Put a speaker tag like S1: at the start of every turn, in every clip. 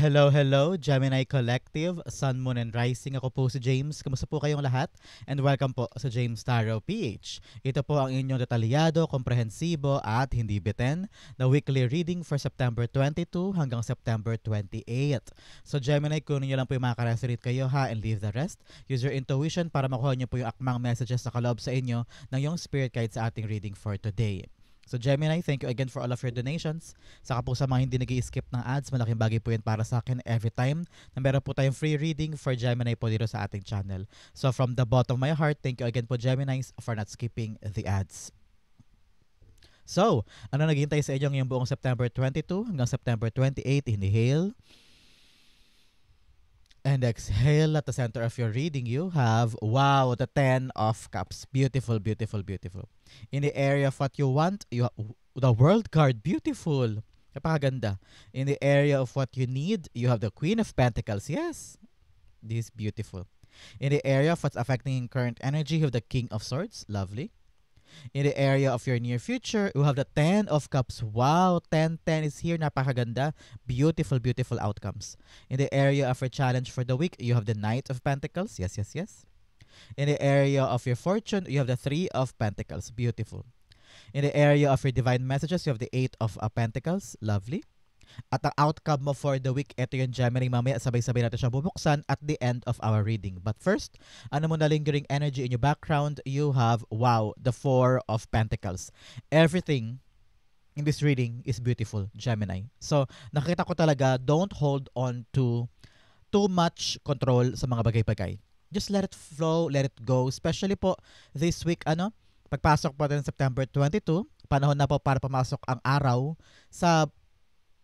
S1: Hello, hello, Gemini Collective, Sun, Moon, and Rising. Ako po si James. Kamusta po kayong lahat? And welcome po sa James Tarot PH. Ito po ang inyong detalyado, komprehensibo, at hindi bitin na weekly reading for September 22 hanggang September 28. So Gemini, kunin nyo lang po yung mga ka-resonate kayo ha and leave the rest. Use your intuition para makuha nyo po yung akmang messages na kaloob sa inyo ng yung spirit guide sa ating reading for today. So Gemini, thank you again for all of your donations. Saka po sa mga hindi nag-i-skip ng ads, malaking bagay po yun para sa akin every time na meron po tayong free reading for Gemini po dito sa ating channel. So from the bottom of my heart, thank you again po Geminis for not skipping the ads. So, ano naghihintay sa inyo ngayong buong September 22 hanggang September 28? Inhale. And exhale. At the center of your reading, you have, wow, the 10 of Cups. Beautiful, beautiful, beautiful. In the area of what you want, you have the World card. Beautiful. Napakaganda. In the area of what you need, you have the Queen of Pentacles. Yes. This is beautiful. In the area of what's affecting current energy, you have the King of Swords. Lovely. In the area of your near future, you have the 10 of Cups. Wow, 10-10 is here. Napakaganda. Beautiful, beautiful outcomes. In the area of your challenge for the week, you have the Knight of Pentacles. Yes, yes, yes. In the area of your fortune, you have the 3 of Pentacles. Beautiful. In the area of your divine messages, you have the 8 of Pentacles. Lovely. At ang outcome mo for the week, ito yung Gemini. Mamaya sabay-sabay natin siya bubuksan at the end of our reading. But first, ano mo na lingering energy in your background? You have, wow, the 4 of Pentacles. Everything in this reading is beautiful, Gemini. So, nakita ko talaga, don't hold on to too much control sa mga bagay-bagay. Just let it flow, let it go. Especially po this week, pagpasok po natin September 22, panahon na po para pumasok ang araw sa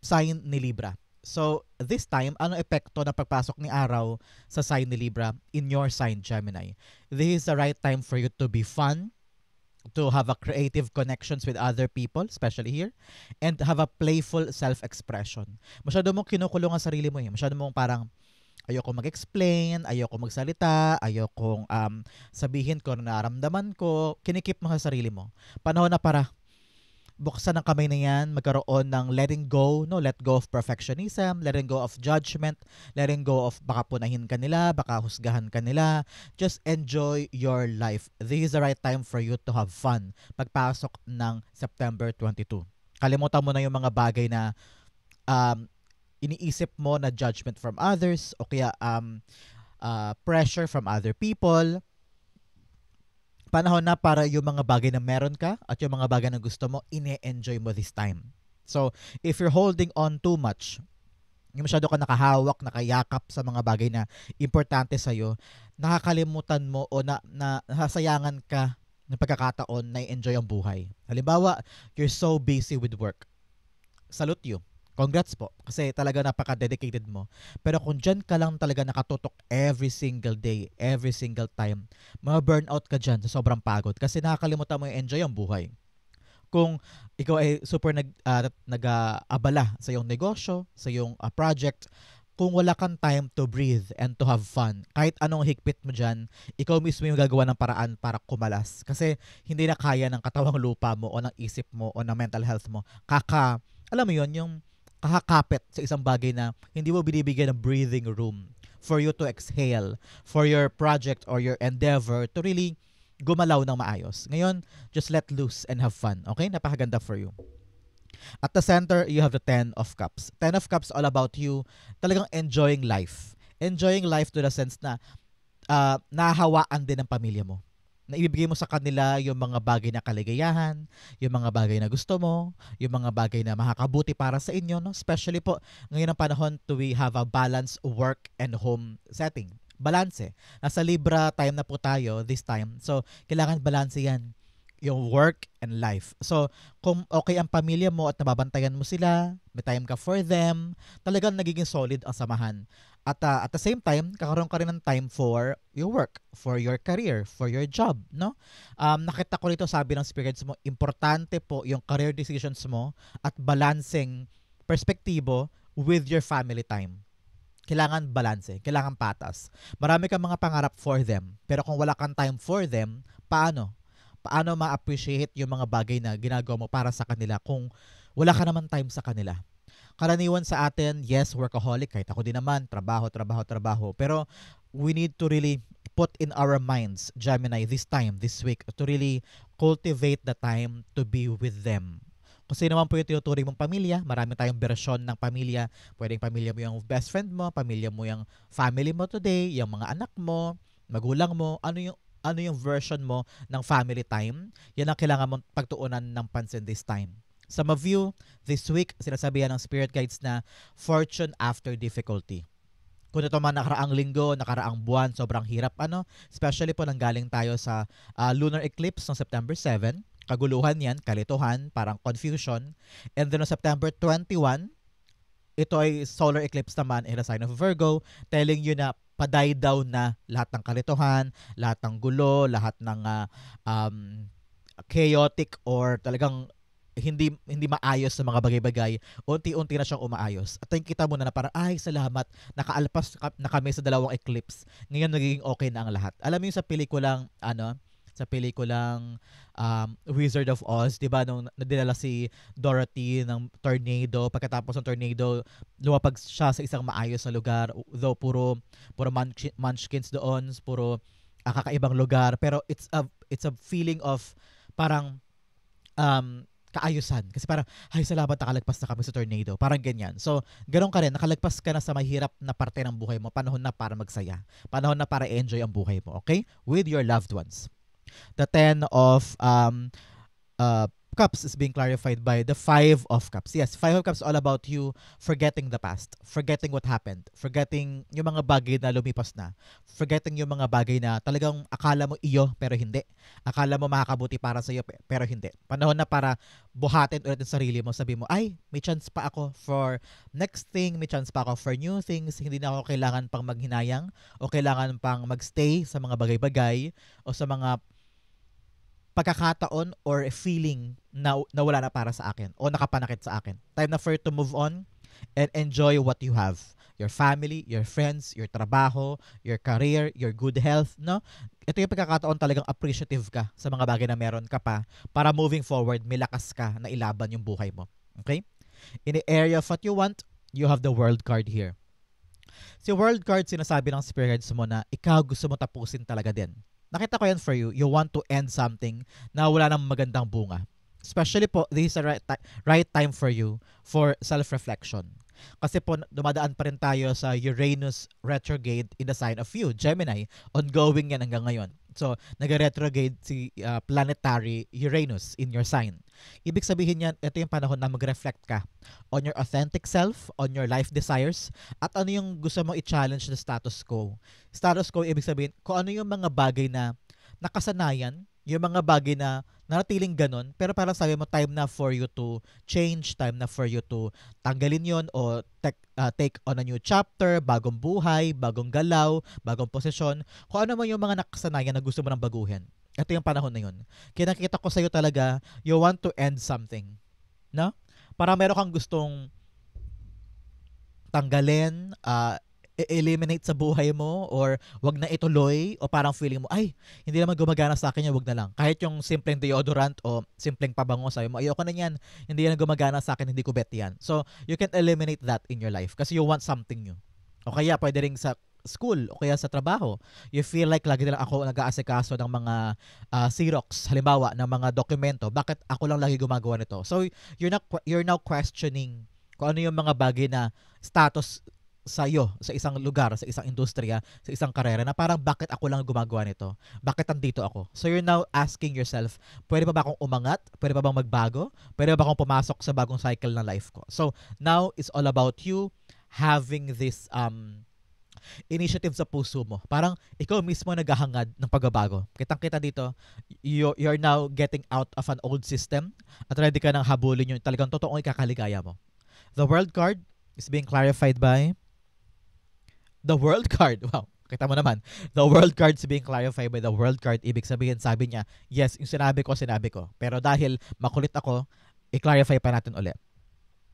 S1: sign ni Libra. So, this time, ano epekto ng pagpasok ni araw sa sign ni Libra in your sign, Gemini? This is the right time for you to be fun, to have a creative connections with other people, especially here, and have a playful self-expression. Masyado mong kinukulong ang sarili mo. Masyado mong parang ayoko mag-explain, ayoko magsalita, ayokong sabihin ko na nararamdaman ko. Kinikip mo sa sarili mo. Panahon na para buksan ang kamay na yan, magkaroon ng letting go, no? Let go of perfectionism, letting go of judgment, letting go of baka punahin ka nila, baka husgahan ka nila. Just enjoy your life. This is the right time for you to have fun. Pagpasok ng September 22. Kalimutan mo na yung mga bagay na iniisip mo na judgment from others o kaya pressure from other people. Panahon na para yung mga bagay na meron ka at yung mga bagay na gusto mo, ine-enjoy mo this time. So, if you're holding on too much, yung masyado ka nakahawak, nakayakap sa mga bagay na importante sa'yo, nakakalimutan mo o nasasayangan ka ng pagkakataon na i-enjoy ang buhay. Halimbawa, you're so busy with work. Salute you. Congrats po. Kasi talaga napaka-dedicated mo. Pero kung dyan ka lang talaga nakatutok every single day, every single time, ma-burnout ka dyan sa sobrang pagod. Kasi nakakalimutan mo i-enjoy ang buhay. Kung ikaw ay super nag-abala sa iyong negosyo, sa iyong project, kung wala kang time to breathe and to have fun, kahit anong higpit mo dyan, ikaw mismo yung gagawa ng paraan para kumalas. Kasi hindi na kaya ng katawang lupa mo o ng isip mo o ng mental health mo. Alam mo yun, yung kakakapit sa isang bagay na hindi mo binibigyan ng breathing room for you to exhale, for your project or your endeavor to really gumalaw ng maayos. Ngayon, just let loose and have fun. Okay? Napakaganda for you. At the center, you have the 10 of Cups. 10 of Cups all about you talagang enjoying life. Enjoying life to the sense na nahahawaan din ng pamilya mo. Na ibibigay mo sa kanila yung mga bagay na kaligayahan, yung mga bagay na gusto mo, yung mga bagay na makakabuti para sa inyo, no? Especially po ngayon ang panahon to we have a balanced work and home setting. Balance. Nasa Libra time na po tayo this time. So, kailangan balance yan. Yung work and life. So, kung okay ang pamilya mo at nababantayan mo sila, may time ka for them, talagang nagiging solid ang samahan. At at the same time, kakaroon ka rin ng time for your work, for your career, for your job, no? Nakita ko rito, sabi ng spirits mo, importante po yung career decisions mo at balancing perspektibo with your family time. Kailangan balance, kailangan patas. Marami kang mga pangarap for them, pero kung wala kang time for them, paano? Paano ma-appreciate yung mga bagay na ginagawa mo para sa kanila kung wala ka naman time sa kanila? karaniwan sa atin, yes, workaholic. Kahit ako din naman, trabaho, trabaho, trabaho. Pero we need to really put in our minds, Gemini, this time, this week, to really cultivate the time to be with them. Kung sino naman po yung tinuturing mong pamilya, marami tayong bersyon ng pamilya. Pwedeng pamilya mo yung best friend mo, pamilya mo yung family mo today, yung mga anak mo, magulang mo, ano yung version mo ng family time. Yan ang kailangan mong pagtuunan ng pansin this time. Some of you, this week, sinasabihan ng spirit guides na fortune after difficulty. Kung ito man nakaraang linggo, nakaraang buwan, sobrang hirap especially po nanggaling tayo sa lunar eclipse ng September 7. Kaguluhan yan, kalituhan, parang confusion. And then on September 21, ito ay solar eclipse naman in the sign of Virgo, telling you na paday daw na lahat ng kalituhan, lahat ng gulo, lahat ng chaotic or talagang hindi maayos sa mga bagay-bagay, unti-unti na siyang umaayos. At kita mo na parang, ay, salamat, nakaalpas na kami sa dalawang eclipse. Ngayon nagiging okay na ang lahat. Alam mo yung sa pelikulang Wizard of Oz, 'di ba, nung nadilala si Dorothy ng tornado, pagkatapos ng tornado, lumapag siya sa isang maayos na lugar, though puro munchkins doon, puro kakaibang lugar, pero it's a feeling of parang kaayusan. Kasi parang, ay, salamat, nakalagpas na kami sa tornado. Parang ganyan. So, ganun ka rin. Nakalagpas ka na sa mahirap na parte ng buhay mo. Panahon na para magsaya. Panahon na para enjoy ang buhay mo. Okay? With your loved ones. The 10 of Cups is being clarified by the 5 of Cups. Yes, 5 of Cups all about you forgetting the past, forgetting what happened, forgetting yung mga bagay na lumipas na, forgetting yung mga bagay na talagang akala mo iyo pero hindi. Akala mo makakabuti para sa iyo pero hindi. Panahon na para buhatin ulit ang sarili mo. Sabi mo, ay, may chance pa ako for next thing, may chance pa ako for new things. Hindi na ako kailangan pang maghinayang o kailangan pang magstay sa mga bagay-bagay o sa mga pagkakataon or feeling na wala na para sa akin o nakapanakit sa akin. Time na for you to move on and enjoy what you have. Your family, your friends, your trabaho, your career, your good health, no? Ito yung pagkakataon talagang appreciative ka sa mga bagay na meron ka pa para moving forward, may lakas ka na ilaban yung buhay mo. Okay? In the area of what you want, you have the world card here. Si world card, sinasabi ng spirit guides mo na ikaw gusto mo tapusin talaga din. Nakita ko yan for you. You want to end something na wala nang magandang bunga. Especially po, this is the right time for you for self-reflection. Kasi po, dumadaan pa rin tayo sa Uranus retrograde in the sign of you, Gemini. Ongoing yan hanggang ngayon. So, nag-retrograde si planetary Uranus in your sign. Ibig sabihin yan, ito yung panahon na mag-reflect ka on your authentic self, on your life desires, at ano yung gusto mo i-challenge na status quo. Status quo, ibig sabihin, kung ano yung mga bagay na nakasanayan, yung mga bagay na naratiling ganun, pero parang sabi mo, time na for you to change, time na for you to tanggalin yon o take on a new chapter, bagong buhay, bagong galaw, bagong posisyon. Kung ano man yung mga nakasanayan na gusto mo nang baguhin. Ito yung panahon na yun. Kaya nakita ko sa'yo talaga, you want to end something. No? Para meron kang gustong tanggalin, eliminate sa buhay mo or wag na ituloy o parang feeling mo, ay, hindi naman gumagana sa akin yan, wag na lang. Kahit yung simpleng deodorant o simpleng pabango, sabi mo, ayoko na yan, hindi yan gumagana sa akin, hindi ko bet yan. So, you can eliminate that in your life kasi you want something new. O kaya, pwede rin sa school o kaya sa trabaho. You feel like lagi na lang ako nag-aasikaso ng mga Xerox, halimbawa, ng mga dokumento. Bakit ako lang lagi gumagawa nito? So, you're now questioning kung ano yung mga bagay na status sa iyo, sa isang lugar, sa isang industriya, sa isang karera na parang bakit ako lang gumagawa nito? Bakit nandito ako? So you're now asking yourself, pwede pa ba akong umangat? Pwede pa bang magbago? Pwede pa ba akong pumasok sa bagong cycle ng life ko? So now it's all about you having this initiative sa puso mo. Parang ikaw mismo naghahangad ng pagbabago. Kitang-kita dito, you're now getting out of an old system at ready ka nang habulin yung talagang totoong ikakaligaya mo. The world card is being clarified by the world card. Wow, kita mo naman. The world card is being clarified by the world card. Ibig sabihin, sabi niya, yes, yung sinabi ko. Pero dahil makulit ako, i-clarify pa natin ulit.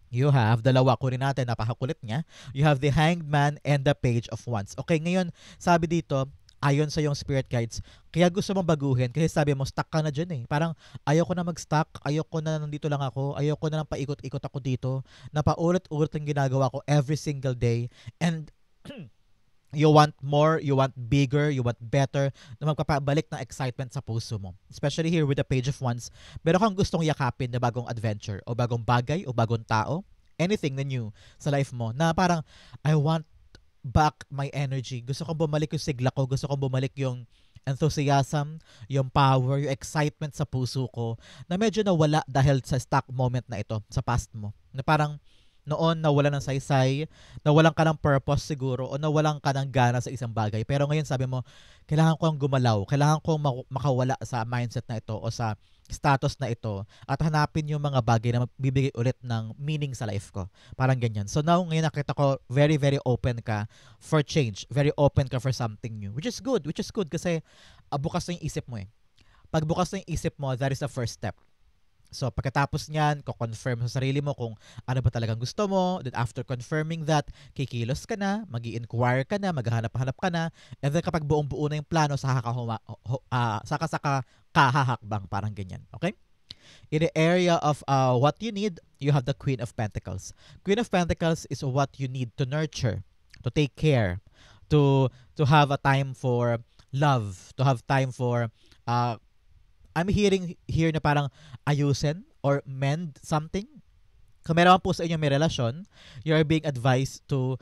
S1: You have, dalawa ko rin natin, napakakulit niya. You have the Hanged Man and the Page of Wands. Okay, ngayon, sabi dito, ayon sa yung spirit guides. Kaya gusto mong baguhin kasi sabi mo stuck ka na dyan eh. Parang ayoko na mag-stuck, ayoko na nandito lang ako, ayoko na lang paikot-ikot ako dito, na paulit-ulit ang ginagawa ko every single day. And you want more, you want bigger, you want better, na magpapabalik ng excitement sa puso mo. Especially here with the Page of Wands, meron kang gustong yakapin na bagong adventure o bagong bagay o bagong tao, anything na new sa life mo na parang I want back my energy. Gusto kong bumalik yung sigla ko, gusto kong bumalik yung enthusiasm, yung power, yung excitement sa puso ko na medyo nawala dahil sa stuck moment na ito sa past mo. Na parang noon nawalan ng saysay, nawalan ka ng purpose siguro o nawalan ka ng gana sa isang bagay. Pero ngayon sabi mo, kailangan ko ang gumalaw, kailangan ko makawala sa mindset na ito o sa status na ito at hanapin yung mga bagay na magbibigay ulit ng meaning sa life ko. Parang ganyan. So now, ngayon nakita ko, very, very open ka for change. Very open ka for something new. Which is good. Which is good kasi bukas na yung isip mo eh. Pag bukas na yung isip mo, that is the first step. So, pagkatapos niyan, ko-confirm sa sarili mo kung ano ba talagang gusto mo. Then, after confirming that, kikilos ka na, mag-i-inquire ka na, maghahanap-hanap ka na. And then, kapag buong-buo na yung plano, saka kahahakbang, parang ganyan. Okay? In the area of what you need, you have the Queen of Pentacles. Queen of Pentacles is what you need to nurture, to take care, to have a time for love, to have time for I'm hearing here na parang ayusin or mend something. Kung meron po sa inyo may relasyon, you're being advised to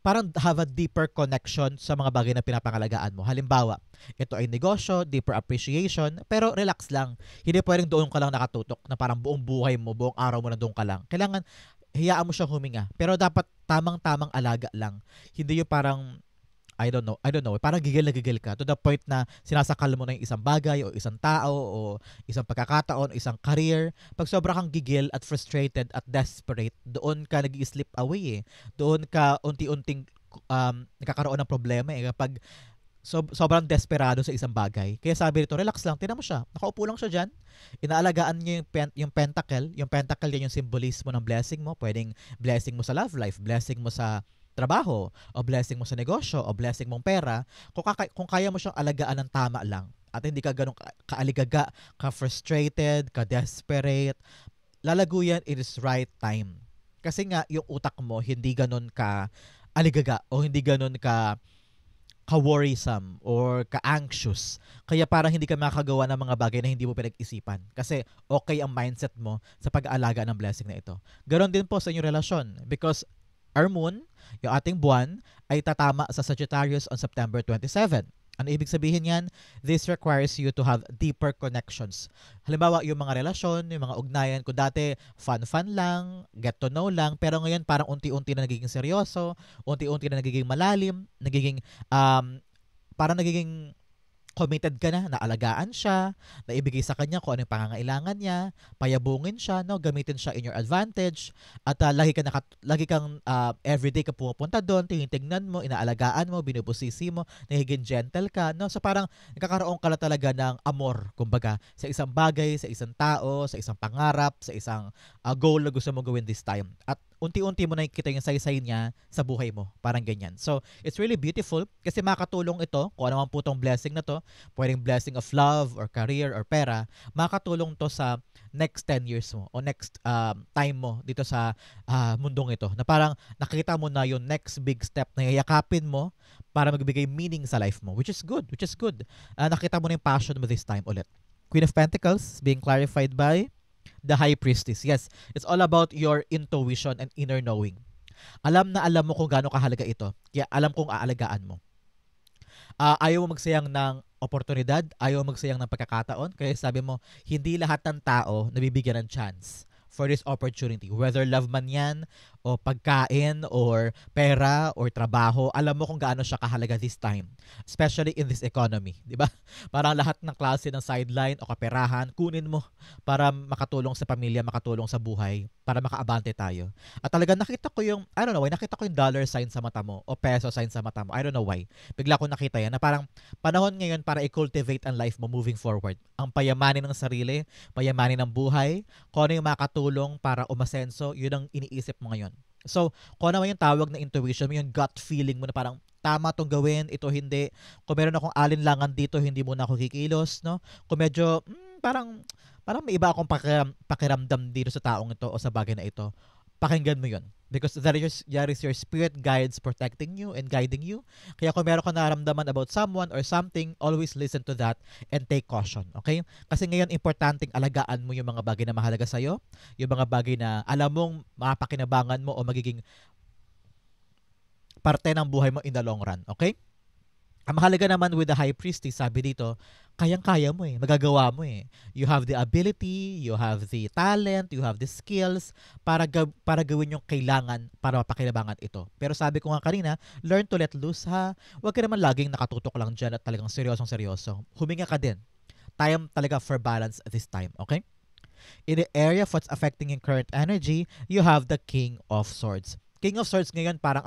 S1: parang have a deeper connection sa mga bagay na pinapangalagaan mo. Halimbawa, ito ay negosyo, deeper appreciation, pero relax lang. Hindi pwedeng doon ka lang nakatutok na parang buong buhay mo, buong araw mo na doon ka lang. Kailangan, hayaan mo siyang huminga. Pero dapat tamang-tamang alaga lang. Hindi yung parang I don't know. Parang gigil na gigil ka to the point na sinasakal mo na yung isang bagay o isang tao o isang pagkakataon o isang career. Pag sobra kang gigil at frustrated at desperate, doon ka nag-slip away eh. Doon ka unti-unting nakakaroon ng problema eh. Kapag sobrang desperado sa isang bagay. Kaya sabi nito, relax lang. Tingnan mo siya. Nakaupo lang siya dyan. Inaalagaan niya yung pentacle. Yung pentacle yan yung symbolismo ng blessing mo. Pwedeng blessing mo sa love life, blessing mo sa trabaho, o blessing mo sa negosyo, o blessing mong pera, kung kaya mo siyang alagaan ng tama lang, at hindi ka ganun kaaligaga, ka-frustrated, ka-desperate, lalago yan in its right time. Kasi nga, yung utak mo, hindi ganun ka-aligaga, o hindi ganun ka-worrisome, or ka-anxious. Kaya parang hindi ka makagawa ng mga bagay na hindi mo pinag-isipan. Kasi okay ang mindset mo sa pag-aalaga ng blessing na ito. Ganon din po sa inyong relasyon. Because our moon, yung ating buwan, ay tatama sa Sagittarius on September 27. Ano ibig sabihin yan? This requires you to have deeper connections. Halimbawa, yung mga relasyon, yung mga ugnayan, kung dati fun-fun lang, get to know lang, pero ngayon parang unti-unti na nagiging seryoso, unti-unti na nagiging malalim, parang nagiging committed ka na, naalagaan siya, naibigay sa kanya kung ano yung pangangailangan niya, payabungin siya, no, gamitin siya in your advantage, at lagi kang everyday ka pumupunta doon, tinitingnan mo, inaalagaan mo, binubusisi mo, nagiging gentle ka, no? So parang nagkakaroon ka na talaga ng amor, kumbaga, sa isang bagay, sa isang tao, sa isang pangarap, sa isang goal na gusto mo gawin this time. At unti-unti mo nakikita yung saysay niya sa buhay mo. Parang ganyan. So, it's really beautiful kasi makatulong ito, kung ano man po tong blessing na to, pwedeng blessing of love or career or pera, makatulong to sa next 10 years mo o next time mo dito sa mundong ito. Na parang nakita mo na yung next big step na yayakapin mo para magbigay meaning sa life mo, which is good. Nakita mo na yung passion mo this time ulit. Queen of Pentacles being clarified by the High Priestess. Yes, it's all about your intuition and inner knowing. Alam mo kung gaano kahalaga ito. Kaya alam kong aalagaan mo. Ayaw mo magsayang ng oportunidad, ayaw mo magsayang ng pagkakataon. Kaya sabi mo, hindi lahat ng tao nabibigyan ng chance for this opportunity. Whether love man yan, o pagkain, or pera, or trabaho, alam mo kung gaano siya kahalaga this time. Especially in this economy. Di ba? Parang lahat ng klase ng sideline o kaperahan, kunin mo para makatulong sa pamilya, makatulong sa buhay, para makaabante tayo. At talaga nakita ko yung, I don't know why, nakita ko yung dollar sign sa mata mo, o peso sign sa mata mo. I don't know why. Bigla ko nakita yan, na parang panahon ngayon para i-cultivate ang life mo moving forward. Ang payamanin ng sarili, payamanin ng buhay, kung ano yung makatulong para umasenso, yun ang iniisip mo ngayon. So, kung ano yung tawag na intuition mo, yung gut feeling mo na parang tama tong gawin, ito hindi. Kung meron akong alinlangan dito, hindi muna ako kikilos, no? Kung medyo, parang may iba akong pakiramdam dito sa taong ito o sa bagay na ito, pakinggan mo yun. Because that is your spirit guides protecting you and guiding you. Kaya kung meron ka naramdaman about someone or something, always listen to that and take caution. Okay? Kasi ngayon, importanteng alagaan mo yung mga bagay na mahalaga sa'yo, yung mga bagay na alam mong mapakinabangan mo o magiging parte ng buhay mo in the long run. Okay? Ang mahalaga naman with the high priestess, sabi dito, kayang-kaya mo magagawa mo You have the ability, you have the talent, you have the skills para gawin yung kailangan para mapakinabangan ito. Pero sabi ko nga kanina, learn to let loose ha. Huwag ka naman laging nakatutok lang dyan at talagang seryosong-seryoso. Huminga ka din. Time talaga for balance this time, okay? In the area of what's affecting your current energy, you have the King of Swords. King of Swords ngayon parang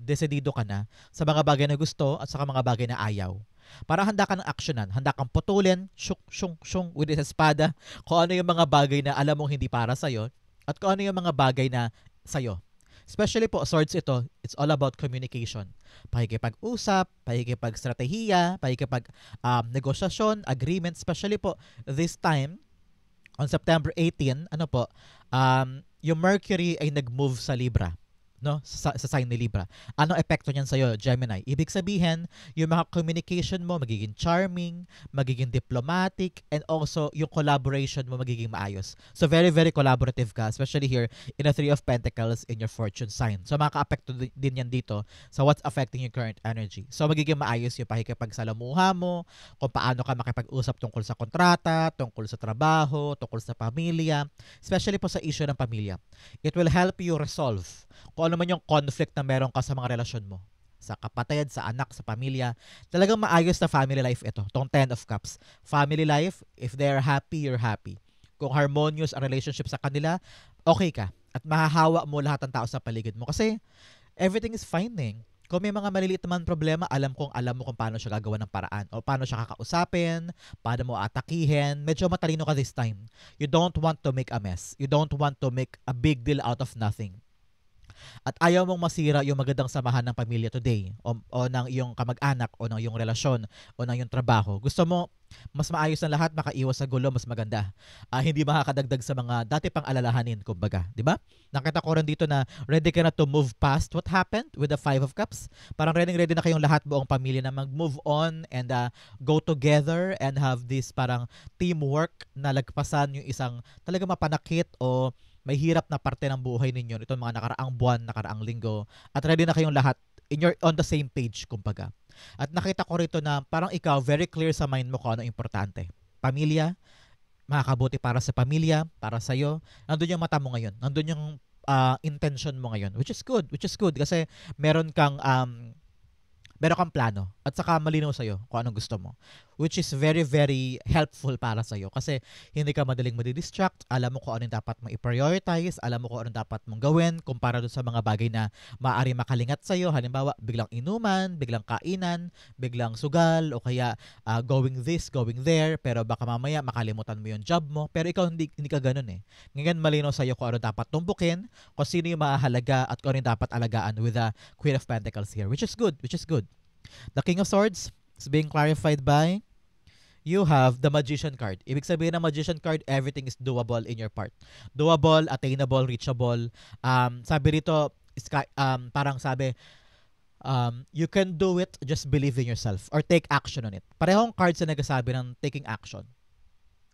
S1: decidido ka na sa mga bagay na gusto at sa mga bagay na ayaw. Parang handa ka ng aksyonan, handa kang putulin, shung with his espada, kung ano yung mga bagay na alam mong hindi para sa'yo at kung ano yung mga bagay na sa'yo. Especially po, swords ito, it's all about communication. Pakikipag-usap, pakikipag-stratehiya, pakikipag-negosyasyon, agreement, especially po this time, on September 18, yung Mercury ay nag-move sa Libra. No, sa sign ni Libra. Anong epekto niyan sa'yo, Gemini? Ibig sabihin, yung mga communication mo magiging charming, magiging diplomatic, and also yung collaboration mo magiging maayos. So very, very collaborative ka, especially here in the Three of Pentacles in your fortune sign. So makaka-apekto din yan dito sa what's affecting your current energy. So magiging maayos yung pakikipagsalamuha mo, kung paano ka makipag-usap tungkol sa kontrata, tungkol sa trabaho, tungkol sa pamilya, especially po sa issue ng pamilya. It will help you resolve kung ano man yung conflict na meron ka sa mga relasyon mo. Sa kapatid, sa anak, sa pamilya. Talagang maayos na family life ito. Tong 10 of Cups. Family life, if they're happy, you're happy. Kung harmonious ang relationship sa kanila, okay ka. At mahahawa mo lahat ng tao sa paligid mo. Kasi everything is fine Kung may mga maliliit naman problema, alam mo kung paano siya gagawa ng paraan. O paano siya kakausapin, paano mo atakihin. Medyo matalino ka this time. You don't want to make a mess. You don't want to make a big deal out of nothing. At ayaw mong masira yung magandang samahan ng pamilya today o ng iyong kamag-anak o ng iyong relasyon o ng iyong trabaho. Gusto mo mas maayos na lahat, makaiwas sa gulo, mas maganda. Hindi makakadagdag sa mga dati pang alalahanin, kumbaga. Di ba? Nakita ko rin dito na ready ka na to move past what happened with the Five of Cups. Parang ready na kayong lahat, buong pamilya na mag-move on and go together and have this parang teamwork na lagpasan yung isang talaga mapanakit o may hirap na parte ng buhay ninyo itong mga nakaraang buwan, nakaraang linggo, at ready na kayong lahat on the same page, kumbaga. At nakita ko rito na parang ikaw, very clear sa mind mo kung ano importante. Pamilya, makakabuti para sa pamilya, para sa'yo. Nandun yung mata mo ngayon. Nandun yung intention mo ngayon. Which is good kasi meron kang plano at saka malinaw sa'yo kung anong gusto mo. Which is very, very helpful para sa'yo kasi hindi ka madaling madidistract, alam mo kung anong dapat mong i-prioritize, alam mo kung anong dapat mong gawin kumpara doon sa mga bagay na maaari makalingat sa'yo. Halimbawa, biglang inuman, biglang kainan, biglang sugal, o kaya going this, going there, pero baka mamaya makalimutan mo yung job mo. Pero ikaw hindi ka ganun Ngayon malinaw sa'yo kung anong dapat tumbukin, kung sino yung mahalaga at kung anong dapat alagaan with the Queen of Pentacles here, which is good. The King of Swords is being clarified by you have the Magician card. Ibig sabihin ng Magician card, everything is doable in your part. Doable, attainable, reachable. Sabi rito, parang sabi, you can do it, just believe in yourself or take action on it. Parehong cards na nagsasabi ng taking action.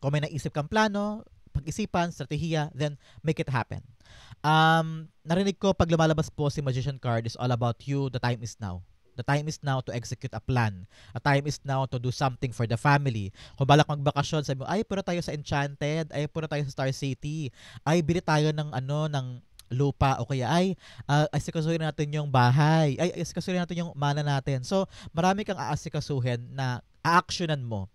S1: Kung may naisip kang plano, pag-isipan, strategiya, then make it happen. Narinig ko pag lumalabas po si Magician card is all about you, the time is now. The time is now to execute a plan. A time is now to do something for the family. Kung balak magbakasyon, sabi mo, ay, puro tayo sa Enchanted, ay, puro tayo sa Star City, ay, bili tayo ng lupa, o kaya ay asikasuhin natin yung bahay, ay asikasuhin natin yung mana natin. So, marami kang aasikasuhin na a-actionan mo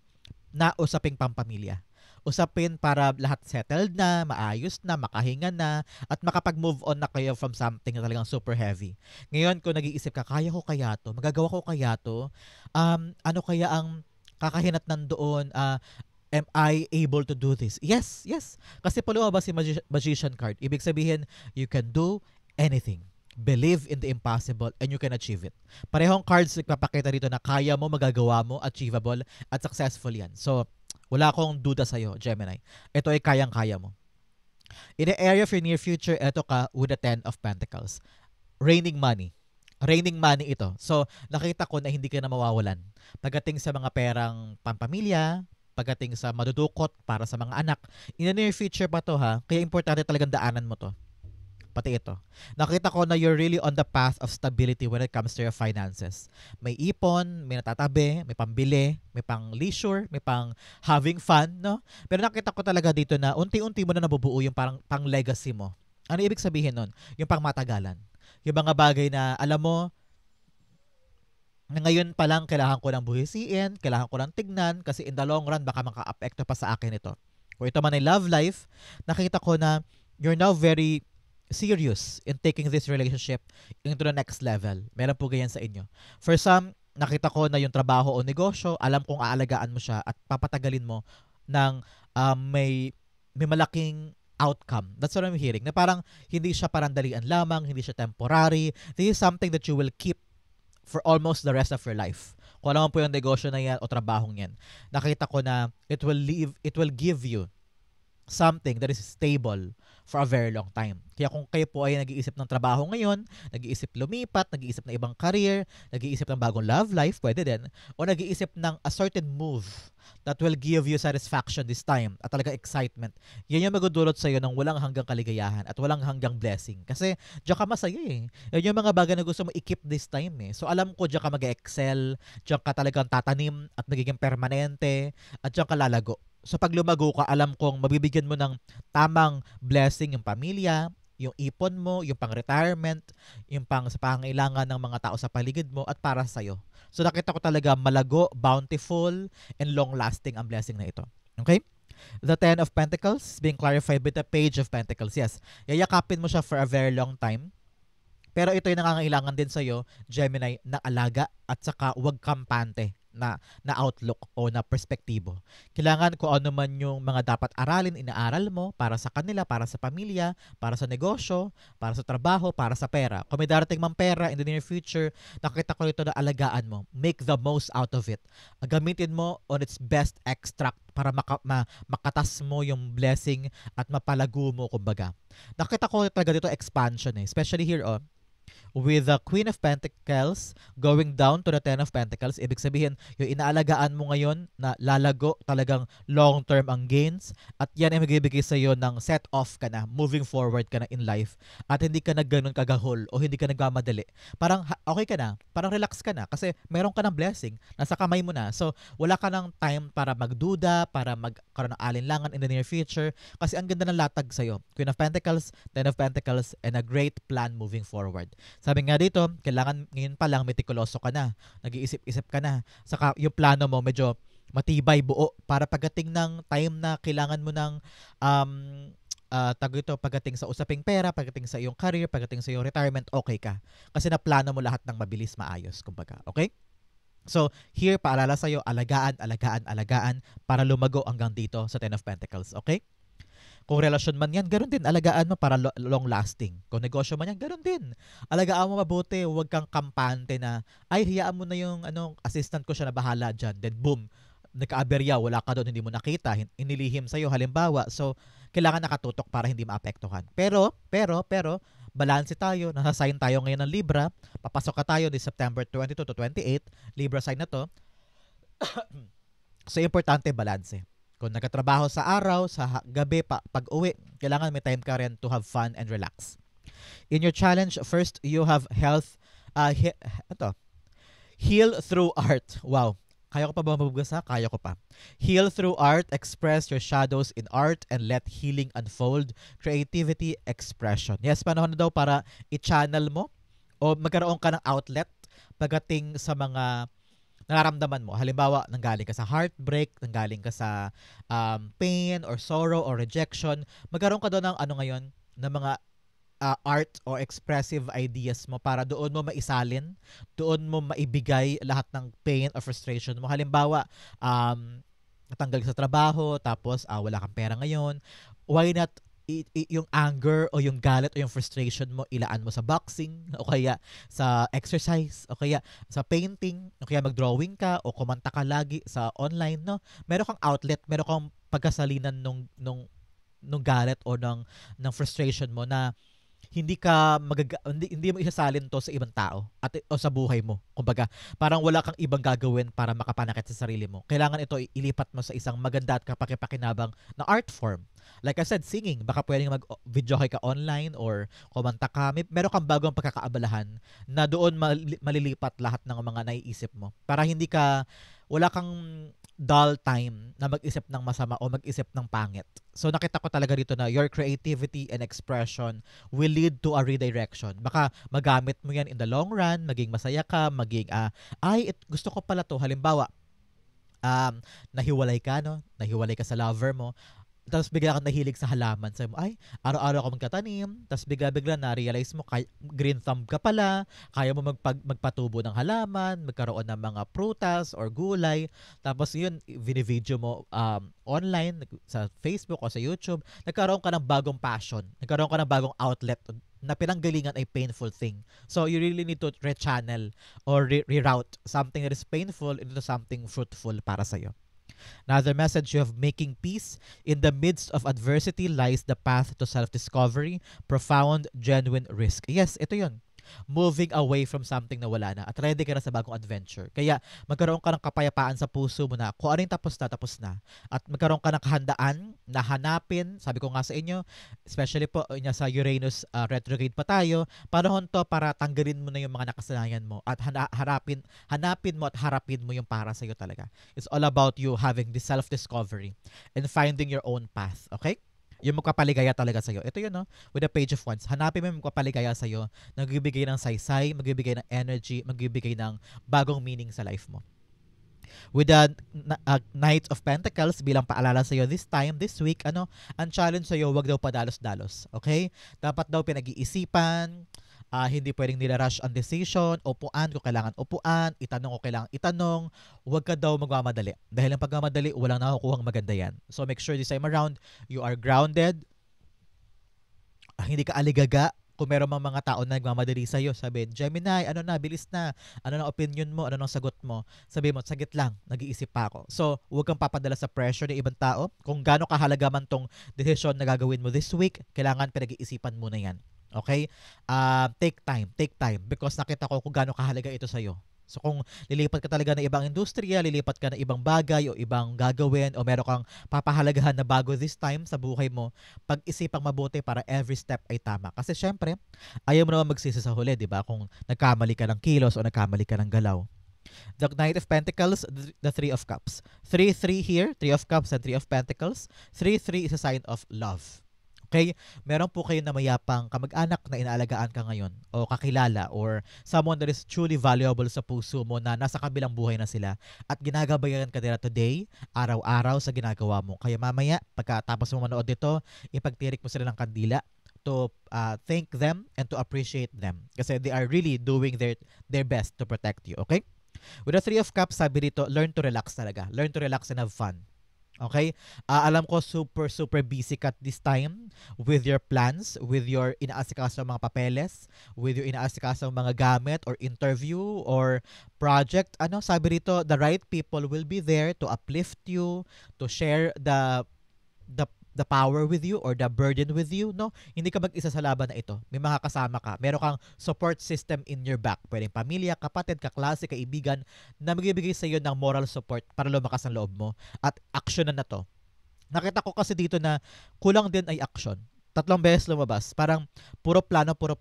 S1: na usaping pampamilya. Usapin para lahat settled na, maayos na, makahinga na, at makapag-move on na kayo from something na talagang super heavy. Ngayon, kung nag-iisip ka, kaya ko kaya to? Magagawa ko kaya to? Ano kaya ang kakahinat nandoon? Am I able to do this? Yes. Kasi pa lumabas si Magician card. Ibig sabihin, you can do anything. believe in the impossible, and you can achieve it. Parehong cards nagpapakita dito na kaya mo, magagawa mo, achievable, at successful yan. So, wala akong duda sa'yo, Gemini. Ito ay kayang-kaya mo. In the area of your near future, ito ka with the Ten of Pentacles. Raining money. Raining money ito. So, nakita ko na hindi ka na mawawalan. Pagdating sa mga perang pampamilya, pagdating sa madudukot para sa mga anak, in the near future pa to ha, kaya importante talagang daanan mo to. Pati ito. Nakita ko na you're really on the path of stability when it comes to your finances. May ipon, may natatabi, may pambili, may pang leisure, may pang having fun, no? Pero nakita ko talaga dito na unti-unti mo na nabubuo yung parang pang legacy mo. Ano ibig sabihin nun? Yung pang matagalan. Yung mga bagay na alam mo, na ngayon pa lang kailangan ko ng buhisiin, kailangan ko ng tignan, kasi in the long run baka maka-apekto pa sa akin ito. Kung ito man ay love life, nakita ko na you're now very serious in taking this relationship into the next level. Meron po ganyan sa inyo. For some, nakita ko na yung trabaho o negosyo, alam kong aalagaan mo siya at papatagalin mo ng may malaking outcome. That's what I'm hearing. Na parang hindi siya parandalian lamang, hindi siya temporary. This is something that you will keep for almost the rest of your life. Kung ano man po yung negosyo na yan o trabahong yan. Nakita ko na it will give you something that is stable for a very long time. Kaya kung kayo po ay nag-iisip ng trabaho ngayon, nag-iisip lumipat, nag-iisip ng ibang career, nag-iisip ng bagong love life, pwede din, o nag-iisip ng a certain move that will give you satisfaction this time at talaga excitement, yan yung magudulot sa'yo ng walang hanggang kaligayahan at walang hanggang blessing. Kasi diyan ka masaya eh. Yan yung mga bagay na gusto mo i-keep this time eh. So alam ko diyan ka mag-excel, diyan ka talagang tatanim at magiging permanente, at diyan ka lalago. So pag lumago ka, alam kong mabibigyan mo ng tamang blessing yung pamilya, yung ipon mo, yung pang-retirement, yung pang sa pangailangan ng mga tao sa paligid mo at para sa'yo. So nakita ko talaga malago, bountiful, and long-lasting ang blessing na ito. Okay? The Ten of Pentacles is being clarified with the Page of Pentacles. Yes, yayakapin mo siya for a very long time. Pero ito yung nangangailangan din sa'yo, Gemini, na alaga at saka wag kampante na outlook o na perspektibo. Kailangan kung ano man yung mga dapat aralin, inaaral mo para sa kanila, para sa pamilya, para sa negosyo, para sa trabaho, para sa pera. Kung may darating mang pera in the near future, nakita ko ito na alagaan mo. Make the most out of it. Gamitin mo on its best extract para makatas mo yung blessing at mapalago mo, kumbaga. Nakita ko talaga dito expansion eh. Especially here, with the Queen of Pentacles going down to the Ten of Pentacles. Ibig sabihin, yung inaalagaan mo ngayon na lalago, talagang long-term ang gains, at yan ay magbibigay sa iyo ng set off ka na, moving forward ka na in life, at hindi ka na ganun kagahol o hindi ka nagmamadali. Parang okay ka na, parang relax ka na kasi meron ka ng blessing, nasa kamay mo na. So, wala ka ng time para magduda, para magkaroon ng alinlangan in the near future, kasi ang ganda ng latag sa iyo. Queen of Pentacles, Ten of Pentacles, and a great plan moving forward. Sabi nga dito, kailangan ngayon pa lang metikuloso ka na, nag-iisip-isip ka na, saka yung plano mo medyo matibay, buo, para pagdating ng time na kailangan mo ng pagdating sa usaping pera, pagdating sa iyong career, pagdating sa iyong retirement, okay ka. Kasi na plano mo lahat ng mabilis, maayos, kumbaga. Okay? So, here, paalala sa'yo, alagaan, alagaan, alagaan, para lumago hanggang dito sa Ten of Pentacles. Okay? Kung relasyon man yan, ganoon din. Alagaan mo para long lasting. Kung negosyo man yan, ganoon din. Alagaan mo mabuti. Huwag kang kampante na, ay, hiyaan mo na yung assistant ko siya na bahala dyan. Then boom, nagka-aberya, wala ka doon, hindi mo nakita, inilihim sa'yo, halimbawa. So, kailangan nakatutok para hindi maapektuhan. Pero, balanse tayo. Nasa sign tayo ngayon ng Libra. Papasok ka tayo ni September 22 to 28. Libra sign na to. So, importante, balanse. Kung nagkatrabaho sa araw, sa gabi, pag-uwi, kailangan may time ka rin to have fun and relax. In your challenge, first, you have health, heal through art. Wow. Kaya ko pa ba mabugasa? Kaya ko pa. Heal through art, express your shadows in art, and let healing unfold. Creativity, expression. Yes, panahon na daw para i-channel mo o magkaroon ka ng outlet pagdating sa mga nararamdaman mo. Halimbawa, nanggaling ka sa heartbreak, nanggaling ka sa pain or sorrow or rejection, magkaroon ka doon ng ngayon, ng mga art or expressive ideas mo para doon mo maisalin, doon mo maibigay lahat ng pain or frustration mo. Halimbawa, natanggal ka sa trabaho, tapos wala kang pera ngayon, why not yung anger o yung galit o yung frustration mo ilaan mo sa boxing o kaya sa exercise o kaya sa painting o kaya mag-drawing ka o kumanta ka lagi sa online, no? Meron kang outlet, meron kang pagkasalinan nung galit o ng frustration mo na hindi mo isasalin to sa ibang tao at o sa buhay mo. Kumbaga, parang wala kang ibang gagawin para makapanakit sa sarili mo. Kailangan ito ilipat mo sa isang maganda at kapakipakinabang na art form. Like I said, singing. Baka pwedeng mag-video ka online or kumanta ka. Meron kang bagong pagkakaabalahan na doon malilipat lahat ng mga naiisip mo. Para wala kang dull time na mag-isip ng masama o mag-isip ng pangit. So nakita ko talaga dito na your creativity and expression will lead to a redirection. Baka magamit mo yan in the long run, maging masaya ka, maging, gusto ko pala to. Halimbawa, nahiwalay ka, no? Nahiwalay ka sa lover mo. Tapos bigla kang nahilig sa halaman. Sabi mo, araw-araw ako magtatanim. Tapos bigla-bigla na-realize mo, green thumb ka pala. Kaya mo magpatubo ng halaman, magkaroon ng mga prutas or gulay. Tapos yun, video mo online, sa Facebook o sa YouTube. Nagkaroon ka ng bagong passion. Nagkaroon ka ng bagong outlet na pinanggalingan ay painful thing. So you really need to rechannel or reroute something that is painful into something fruitful para sa'yo. Another message you have: making peace in the midst of adversity lies the path to self-discovery, profound, genuine risk. Yes, ito yun. Moving away from something na wala na at ready ka na sa bagong adventure. Kaya magkaroon ka ng kapayapaan sa puso mo na kung ano yung tapos na. At magkaroon ka ng kahandaan na hanapin, sabi ko nga sa inyo, especially po sa Uranus retrograde pa tayo, panahon to para tanggalin mo na yung mga nakasanayan mo at hanapin mo at harapin mo yung para sa'yo talaga. It's all about you having this self-discovery and finding your own path. Okay? Yung magpapaligaya talaga sa'yo. Ito yun, no? With the Page of Wands. Hanapin mo yung magpapaligaya sa'yo, nagbibigay ng saysay, magbibigay ng energy, magbibigay ng bagong meaning sa life mo. With the Knight of Pentacles, bilang paalala sa'yo this week, ang challenge sa'yo, wag daw padalos-dalos. Okay? Dapat daw pinag-iisipan, hindi pwedeng nilarush ang decision, upuan kung kailangan upuan, itanong kung kailangan itanong, huwag ka daw magmamadali. Dahil ang pagmamadali, walang nakukuhang maganda yan. So make sure this time around, you are grounded, hindi ka aligaga. Kung meron mga tao na nagmamadali sa'yo, sabihin, Gemini, bilis na, ano na opinion mo, ano na sagot mo, sabihin mo, sagit lang, nag-iisip pa ako. So, huwag kang papadala sa pressure ng ibang tao. Kung gaano kahalaga man tong decision na gagawin mo this week, kailangan pinag-iisipan muna yan. Okay? Take time because nakita ko kung gaano kahalaga ito sa'yo. So kung lilipat ka talaga ng ibang industriya, lilipat ka ng ibang bagay o ibang gagawin o meron kang papahalagahan na bago this time sa buhay mo, pag-isipang mabuti para every step ay tama. Kasi syempre, ayaw mo naman magsisi sa huli, di ba? Kung nagkamali ka ng kilos o nagkamali ka ng galaw. The Knight of Pentacles, the Three of Cups. 3-3 here, Three of Cups and Three of Pentacles. 3-3 is a sign of love. Okay? Meron po kayo na mayapang kamag-anak na inaalagaan ka ngayon o kakilala or someone that is truly valuable sa puso mo na nasa kabilang buhay na sila at ginagabayan ka nila today, araw-araw sa ginagawa mo. Kaya mamaya, pagkatapos mo manood dito, ipagtirik mo sila ng kandila to thank them and to appreciate them kasi they are really doing their best to protect you. Okay? With the Three of Cups, sabi dito, learn to relax talaga. Learn to relax and have fun. Okay? Alam ko super busy ka this time with your plans, with your inaasikaso mga papeles, with your inaasikaso mga gamit or interview or project. Sabi rito, the right people will be there to uplift you, to share the power with you or the burden with you, no? Hindi ka mag-isa sa laban na ito. May mga kasama ka. Meron kang support system in your back. Pwedeng pamilya, kapatid, kaklase, kaibigan na magbibigay sa iyo ng moral support para lumakas ang loob mo at action na to. Nakita ko kasi dito na kulang din ay action. 3 beses lumabas. Parang puro plano pero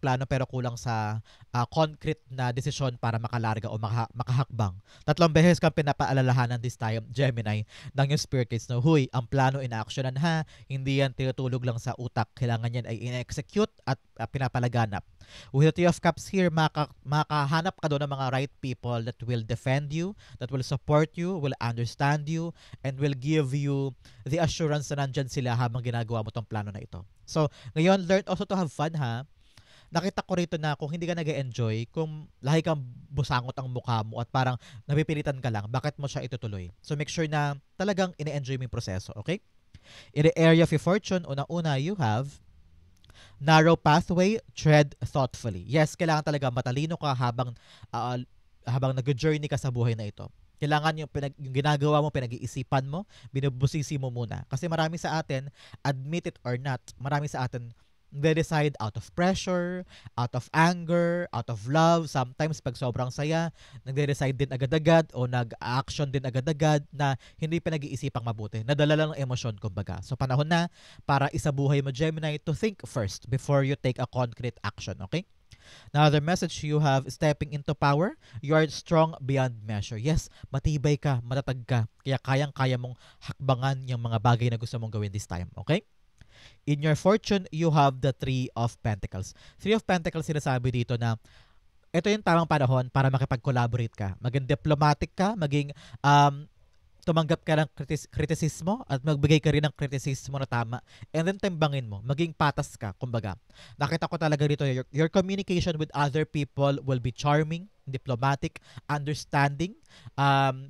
S1: kulang sa concrete na desisyon para makalarga o makahakbang. 3 beses kang pinapaalalahanan this time, Gemini, ng yung spirit guides na, huy, ang plano in-actionan ha, hindi yan tinutulog lang sa utak. Kailangan yan ay in-execute at pinapalaganap. With the Three of Cups here, makahanap ka doon ng mga right people that will defend you, that will support you, will understand you, and will give you the assurance na nandyan sila habang ginagawa mo tong plano na ito. So, ngayon, learn also to have fun ha. Nakita ko rito na kung hindi ka nag-enjoy, kung lahi kang busangot ang mukha mo at parang napipilitan ka lang, bakit mo siya itutuloy? So, make sure na talagang ine-enjoy mo yung proseso, okay? In the area of your fortune, una-una, you have narrow pathway, tread thoughtfully. Yes, kailangan talaga matalino ka ah, habang nag-journey ka sa buhay na ito. Kailangan yung ginagawa mo, pinag-iisipan mo, binubusisi mo muna. Kasi marami sa atin, admit it or not, marami sa atin they decide out of pressure, out of anger, out of love. Sometimes pag sobrang saya, nagde-decide din agad-agad o nag-action din agad-agad na hindi pinag-iisipang mabuti. Nadala lang ng emosyon, kumbaga. So panahon na para isabuhay mo, Gemini, to think first before you take a concrete action, okay? Now, the message you have, stepping into power, you are strong beyond measure. Yes, matibay ka, matatag ka, kaya kayang-kaya mong hakbangan yung mga bagay na gusto mong gawin this time, okay? In your fortune, you have the Three of Pentacles. Three of Pentacles, sinasabi dito na ito yung tamang panahon para makipag-collaborate ka. Maging diplomatic ka, maging tumanggap ka ng kritisismo at magbigay ka rin ng kritisismo na tama. And then timbangin mo, maging patas ka, kumbaga. Nakita ko talaga dito, your communication with other people will be charming, diplomatic, understanding,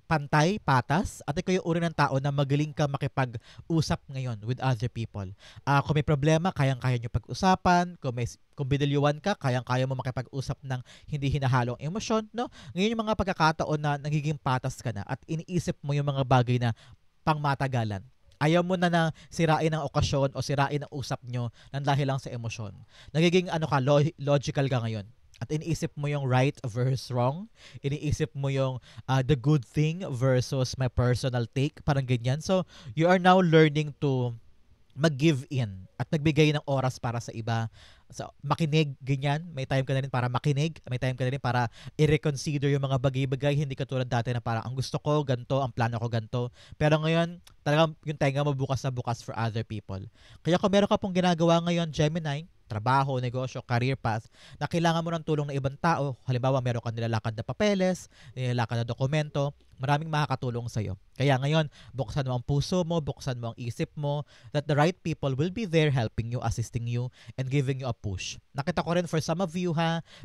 S1: pantay, patas, at ikaw yung uri ng tao na magaling ka makipag-usap ngayon with other people. Kung may problema, kayang-kaya nyo pag-usapan. Kung bidilyuan ka, kayang-kaya mo makipag-usap ng hindi hinahalong emosyon. No? Ngayon yung mga pagkakataon na nagiging patas ka na at iniisip mo yung mga bagay na pangmatagalan. Ayaw mo na sirain ang okasyon o sirain ang usap nyo nang dahil lang sa emosyon. Nagiging logical ka ngayon. At iniisip mo yung right versus wrong. Iniisip mo yung the good thing versus my personal take. Parang ganyan. So, you are now learning to mag-give in at nagbigay ng oras para sa iba. So, makinig, ganyan. May time ka na rin para makinig. May time ka na rin para i-reconsider yung mga bagay-bagay. Hindi ka tulad dati na parang ang gusto ko, ganito, ang plano ko, ganito. Pero ngayon, talagang yung tenga mo bukas na bukas for other people. Kaya kung meron ka pong ginagawa ngayon, Gemini, trabaho, negosyo, career path, na kailangan mo ng tulong ng ibang tao, halimbawa meron kang nilalakad na papeles, nilalakad na dokumento, maraming makakatulong sa'yo. Kaya ngayon, buksan mo ang puso mo, buksan mo ang isip mo, that the right people will be there helping you, assisting you, and giving you a push. Nakita ko rin for some of you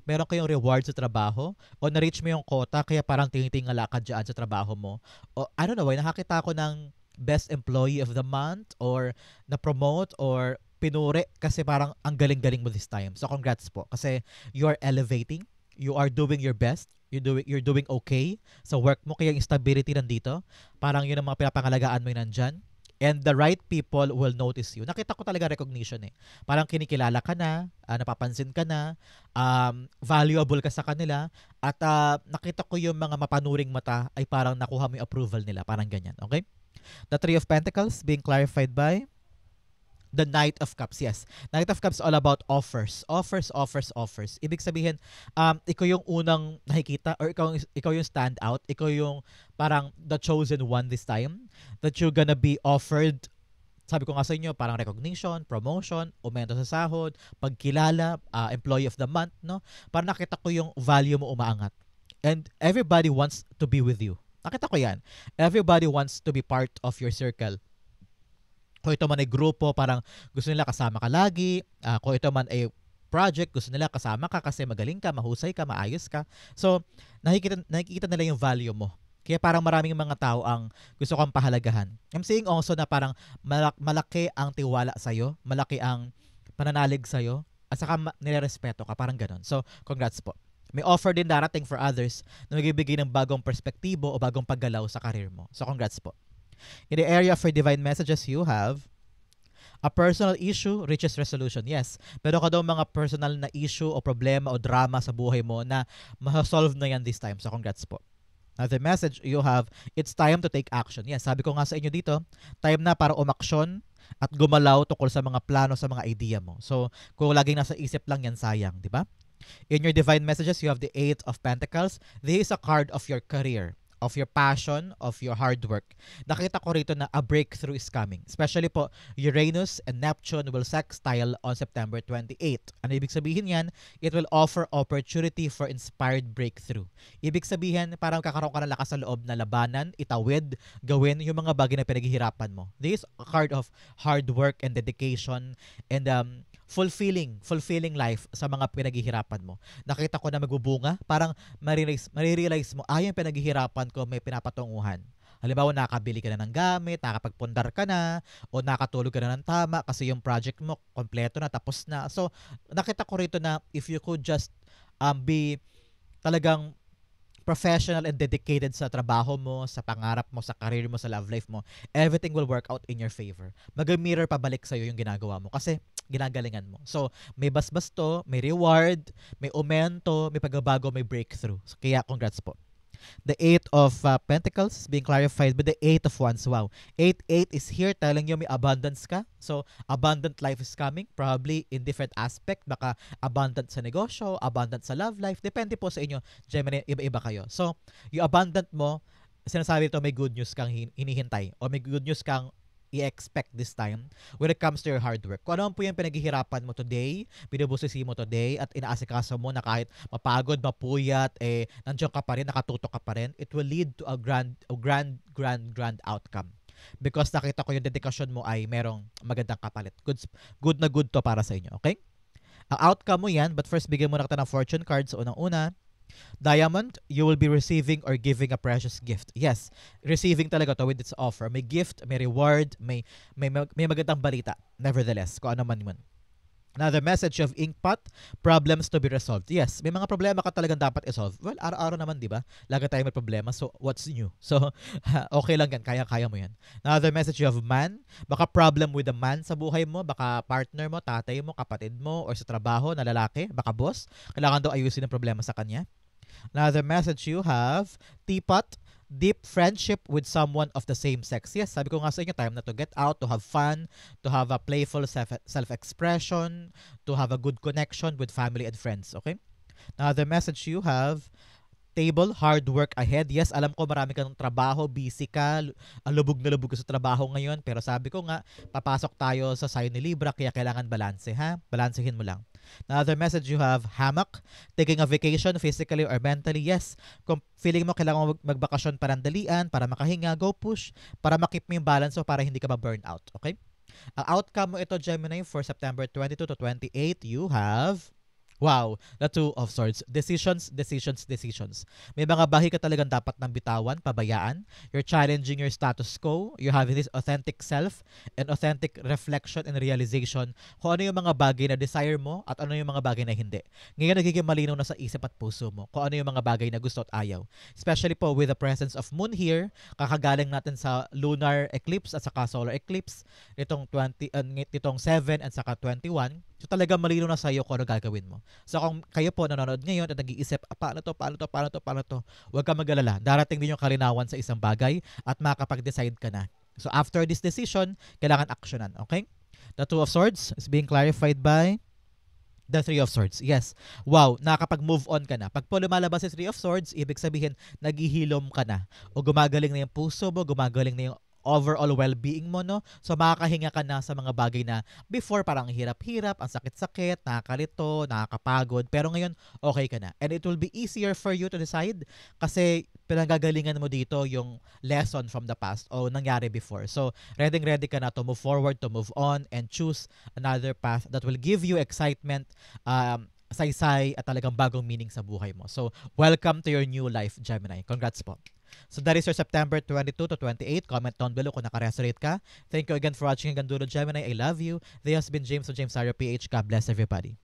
S1: meron kayong reward sa trabaho, o na-reach mo yung quota, kaya parang tinitingala ka dyan sa trabaho mo. O I don't know, nakakita ko ng best employee of the month, or na-promote, or pinuri kasi parang ang galing-galing mo this time. So congrats po kasi you are elevating, you are doing your best, you're doing okay sa work mo, kaya yung stability nandito. Parang yun ang mga pinapangalagaan mo yun nandyan. And the right people will notice you. Nakita ko talaga recognition eh. Parang kinikilala ka na, napapansin ka na, valuable ka sa kanila, at nakita ko yung mga mapanuring mata ay parang nakuha mo yung approval nila. Parang ganyan. Okay? The Three of Pentacles being clarified by the Knight of Cups, yes. Knight of Cups all about offers. Offers, offers, offers. Ibig sabihin, ikaw yung unang nakikita or ikaw yung stand out. Ikaw yung parang the chosen one this time. That you're gonna be offered, sabi ko nga sa inyo, parang recognition, promotion, aumento sa sahod, pagkilala, employee of the month, no? Parang nakita ko yung value mo umaangat. And everybody wants to be with you. Nakita ko yan. Everybody wants to be part of your circle. Kung ito man ay grupo, parang gusto nila kasama ka lagi. Kung ito man ay project, gusto nila kasama ka kasi magaling ka, mahusay ka, maayos ka. So, nakikita nila yung value mo. Kaya parang maraming mga tao ang gusto kang pahalagahan. I'm saying also na parang malaki ang tiwala sa'yo, malaki ang pananalig sa'yo, at saka nilerespeto ka, parang ganon. So, congrats po. May offer din darating for others na magbibigay ng bagong perspektibo o bagong paggalaw sa karir mo. So, congrats po. In the area for divine messages, you have a personal issue reaches resolution. Yes, pero ka daw mga personal na issue o problema o drama sa buhay mo na ma-solve na yan this time. So, congrats po. Now, the message you have, it's time to take action. Yes, sabi ko nga sa inyo dito, time na para umaksyon at gumalaw tungkol sa mga plano, sa mga idea mo. So, kung laging nasa isip lang yan, sayang, di ba? In your divine messages, you have the Eight of Pentacles. This is a card of your career, of your passion, of your hard work. Nakita ko rito na a breakthrough is coming. Especially po, Uranus and Neptune will sextile on September 28. Ano ibig sabihin yan? It will offer opportunity for inspired breakthrough. Ibig sabihin, parang kakaroon ka ng lakas sa loob na labanan, itawid, gawin yung mga bagay na pinaghihirapan mo. This is a card of hard work and dedication and fulfilling life sa mga pinaghihirapan mo. Nakita ko na magbubunga, parang marirealize mo, yung pinaghihirapan ko may pinapatunguhan. Halimbawa, nakabili ka na ng gamit, nakapagpundar ka na, o nakatulog ka na ng tama kasi yung project mo kompleto na, tapos na. So, nakita ko rito na if you could just be talagang professional and dedicated sa trabaho mo, sa pangarap mo, sa career mo, sa love life mo, everything will work out in your favor. Mag-mirror pabalik sa'yo yung ginagawa mo kasi ginagalingan mo. So, may basbas to, may reward, may aumento, may pagbabago, may breakthrough. So, kaya congrats po. The Eight of Pentacles is being clarified with the Eight of Wands. Wow. 8-8 is here telling you may abundance ka. So, abundant life is coming. Probably in different aspect. Baka abundant sa negosyo, abundant sa love life. Depende po sa inyo. Gemini, iba-iba kayo. So, yung abundant mo, sinasabi ito may good news kang hinihintay o may good news kang i-expect this time when it comes to your hard work. Kung ano po yung pinaghihirapan mo today, binubusisi mo today, at inaasikaso mo na kahit mapagod, mapuyat, nandiyan ka pa rin, nakatutok ka pa rin, it will lead to a grand outcome. Because nakita ko yung dedikasyon mo ay merong magandang kapalit. Good na good to para sa inyo, okay? Ang outcome mo yan, but first bigyan mo na kita ng fortune cards sa unang-una. Diamond, you will be receiving or giving a precious gift. Yes, receiving talaga to with its offer. May gift, may reward, may magandang balita. Nevertheless, kung ano man yun. Another message of Inkpot, problems to be resolved. Yes, may mga problema ka talagang dapat i-solve. Well, araw-araw naman, di ba? Lagi tayo may problema. So, what's new? So, okay lang yan. Kaya-kaya mo yan. Another message of man, baka problem with a man sa buhay mo, baka partner mo, tatay mo, kapatid mo, or sa trabaho na lalaki, baka boss. Kailangan daw ayusin ang problema sa kanya. Another message you have, Teapot, deep friendship with someone of the same sex. Yes, sabi ko nga sa inyo, time na to get out, to have fun, to have a playful self-expression, to have a good connection with family and friends. Okay? Another message you have, table, hard work ahead. Yes, alam ko marami kang trabaho, busy ka, lubog na lubog ka sa trabaho ngayon, pero sabi ko nga, papasok tayo sa sign ni Libra, kaya kailangan balanse, ha? Balansehin mo lang. Another message you have, hammock, taking a vacation physically or mentally. Yes, kung feeling mo kailangan magbakasyon para dalian, para makahinga, go push, para makip mo yung balance mo para hindi ka ma-burn out. Okay? Ang outcome mo ito, Gemini, for September 22 to 28, you have... Wow, the Two of Swords. Decisions. May mga bahi ka talagang dapat nang bitawan, pabayaan. You're challenging your status quo. You have this authentic self and authentic reflection and realization kung ano yung mga bagay na desire mo at ano yung mga bagay na hindi. Ngayon nagiging malinaw na sa isip at puso mo kung ano yung mga bagay na gusto at ayaw. Especially po with the presence of moon here, kakagaling natin sa lunar eclipse at saka solar eclipse nitong 7 at saka 21. So talaga malinaw na sa iyo kung ano gagawin mo. So kung kayo po nanonood ngayon at nag-iisip, paano to, huwag ka mag-alala. Darating din yung kalinawan sa isang bagay at makakapag-decide ka na. So after this decision, kailangan actionan. Okay? The Two of Swords is being clarified by the Three of Swords. Yes. Wow, nakakapag-move on ka na. Pag po lumalabas si Three of Swords, ibig sabihin, naghihilom ka na. O gumagaling na yung puso mo, gumagaling na yung overall well-being mo, no? So, makakahinga ka na sa mga bagay na before parang hirap-hirap, ang sakit-sakit, nakakalito, nakakapagod. Pero ngayon, okay ka na. And it will be easier for you to decide kasi pinanggagalingan mo dito yung lesson from the past o nangyari before. So, ready ka na to move forward, to move on, and choose another path that will give you excitement, saysay, at talagang bagong meaning sa buhay mo. So, welcome to your new life, Gemini. Congrats po. So that is your September 22 to 28. Comment down below kung naka-resonate ka. Thank you again for watching hanggang dulo, Gemini. I love you. This has been James of James Ario PH. God bless everybody.